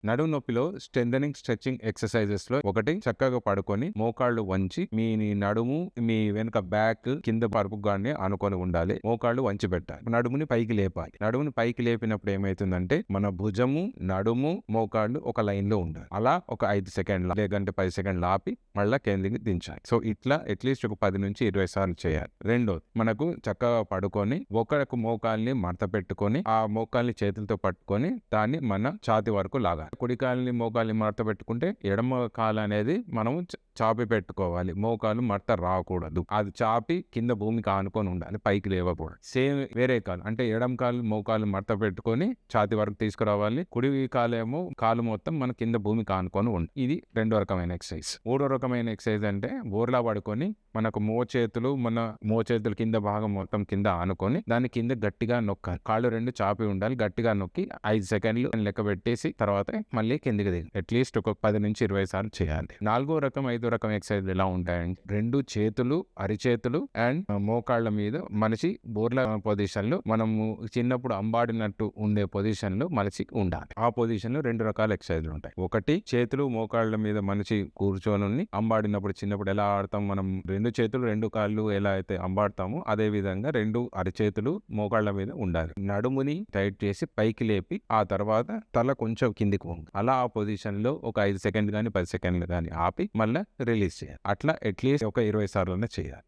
నడుము నొప్పిలో stretching exercises లో ఒకటి, చక్కగా పడుకొని మోకాళ్ళు వంచి మీ నడుము మీ వెనుక బ్యాక్ కింద పరుపు గాని అనుకొని ఉండాలి. మోకాళ్ళు వంచి పెట్టాలి. నడుముని పైకి లేపాలి. నడుముని పైకి లేపినప్పుడు ఏమైతుందంటే మన భుజము, నడుము, మోకాళ్ళు ఒక లైన్ లో ఉండాలి. అలా ఒక 5 సెకండ్లు లేదంటే 10 సెకండ్లు ఆపి మళ్ళా కిందికి దించాలి. సో ఇట్లా అట్లీస్ట్ ఒక 10 నుంచి 20 సార్లు చేయాలి. రెండోది, మనకు చక్కగా పడుకొని ఒకరికి మోకాల్ని మడత పెట్టుకొని ఆ మోకాల్ని చేతులతో పట్టుకొని దాన్ని మన ఛాతి వరకు లాగాలి. కుడి కాలిని మోకాల్ని మడత పెట్టుకుంటే ఎడమ కాలు అనేది మనం చాపి పెట్టుకోవాలి. మోకాలు మడత రాకూడదు. అది చాపి కింద భూమికి ఆనుకొని ఉండాలి, పైకి లేవకూడదు. సేమ్ వేరే కాలు అంటే ఎడమ కాలు మోకాలు మడత పెట్టుకొని ఛాతి వరకు తీసుకురావాలి. కుడి కాలేమో కాలు మొత్తం మన కింద భూమికి ఆనుకొని ఉండాలి. ఇది రెండో రకమైన ఎక్సర్సైజ్. మూడో రకమైన ఎక్సర్సైజ్ అంటే బోర్లా పడుకొని మనకు మోచేతులు కింద భాగం మొత్తం కింద ఆనుకొని దాని కింద గట్టిగా నొక్కాలి. కాళ్ళు రెండు చాపి ఉండాలి. గట్టిగా నొక్కి 5 సెకండ్లు లెక్క పెట్టేసి తర్వాత మళ్ళీ కిందికి దిగి అట్లీస్ట్ ఒక 10 నుంచి 20 సార్లు చేయాలి. నాలుగో రకం, ఐదో రకం ఎక్సర్సైజ్ ఎలా ఉంటాయంటే రెండు చేతులు, అరిచేతులు అండ్ మోకాళ్ళ మీద మనిషి బోర్ల పొజిషన్ లో మనము చిన్నప్పుడు అంబాడినట్టు ఉండే పొజిషన్ లో మనిషి ఉండాలి. ఆ పొజిషన్ లో 2 రకాల ఎక్సర్సైజ్లు ఉంటాయి. ఒకటి, చేతులు మోకాళ్ళ మీద మనిషి కూర్చొని అంబాడినప్పుడు చిన్నప్పుడు ఎలా ఆడతాం మనం, 2 చేతులు 2 కాళ్ళు ఎలా అయితే అంబాడతామో అదే విధంగా 2 అరిచేతులు మోకాళ్ళ మీద ఉండాలి. నడుముని టైట్ చేసి పైకి లేపి ఆ తర్వాత తల కొంచెం కిందికి వంగు. అలా ఆ పొజిషన్ లో ఒక 5 సెకండ్లు కానీ 10 సెకండ్లు కానీ ఆపి మళ్ళీ రిలీజ్ చేయాలి. అట్లా అట్లీస్ట్ ఒక 20 సార్లు చేయాలి.